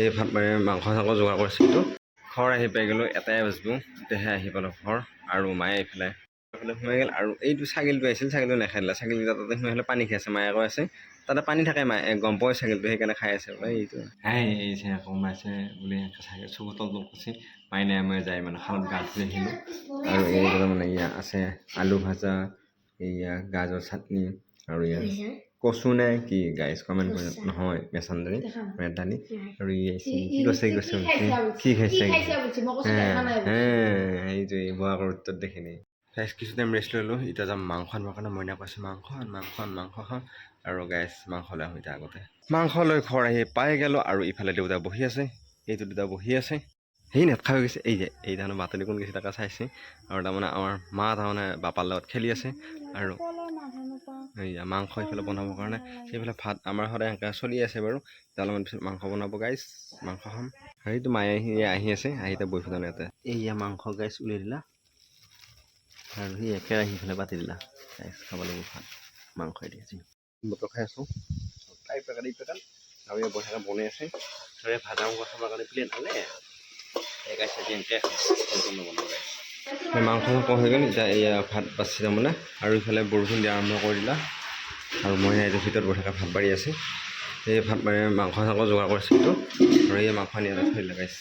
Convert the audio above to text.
এই ভাত মাৰি মাংস চাংস যোগাৰ কৰিছিলোঁ। ঘৰ আহি পাই গ'লোঁ, এটাই বাজিব তেতিয়াহে আহি পালোঁ ঘৰ। আৰু মায়ে এইফালে সোমাই গ'ল। আৰু এইটো ছাগলীটো আহিছিল, ছাগলীটো নাখাই দিলে। ছাগলীকেইটা তাতে সোমাই হ'লে পানী খাই আছে। মায়ে কৈ আছে তাতে পানী থাকে, মায়ে গম পাই ছাগলীটো সেইকাৰণে খাই আছে। এইটো এই সোমাইছে বুলি চকুৰ তল আছে। মায়ে নাই মই যাই মানে খালত গা ধুই আহিলোঁ। আৰু এইবিলাক মানে ইয়াত আছে আলু ভাজা, এইয়া গাজৰ চাটনি, আৰু ইয়াত কচু নে কি গাইজ কমেণ্ট কৰি নহয় মেচানদাৰী ৰেড দালি। আৰু কি কৈছে কি খাইছে এইটোৱে বোৱা উত্তৰ দেখিনি। গাইজ কিছু টাইম ৰেষ্ট ল'লোঁ। এতিয়া যাম মাংস আনিবৰ কাৰণে। মইনা কৈছে মাংস খাম। আৰু গাইজ মাংস লৈ আহোঁ এতিয়া আগতে। মাংস লৈ ঘৰ আহি পাই গ'লোঁ। আৰু ইফালে দেউতা বহি আছে, এইটো দেউতা বহি আছে। সেই নেটখা হৈ গৈছে। এই তাৰমানে বাতৰি কোন গৈছে তাকে চাইছে। আৰু তাৰমানে আমাৰ মা তাৰমানে বাপাৰ লগত খেলি আছে। আৰু এইয়া মাংস এইফালে বনাবৰ কাৰণে, সেইফালে ভাত আমাৰ সদায় এনেকৈ চলি আছে বাৰু। অলপমান পিছত মাংস বনাব গাইজ, মাংস খাম। সেইটো মায়ে আহি আছে, আহি এতিয়া বহি পেলাই ইয়াতে এইয়া মাংস গাইজ উলিয়াই দিলা। আৰু সেই কেৰাহী ফালে পাতি দিলা গাইজ, খাব লাগিব ভাত মাংস দি আজি বতৰ খাই আছোঁ। এই পেকেট আৰু এই বঢ়িয়াকৈ বনাই আছে। আৰু এই ভাজা মাংস খাবৰ কাৰণে প্লেট আনে মাংস হৈ গ'ল। এতিয়া এয়া ভাত বাচি তাৰমানে। আৰু ইফালে বৰষুণ দিয়া আৰম্ভ কৰি দিলা। আৰু মই এইটো ভিতৰত বঢ়িয়াকৈ ভাত বাঢ়ি আছে। এই ভাত মাৰি মাংস চাংস যোগাৰ কৰিছিলোঁ। আৰু এই মাংস আনি থৈ দিলে গাইজ।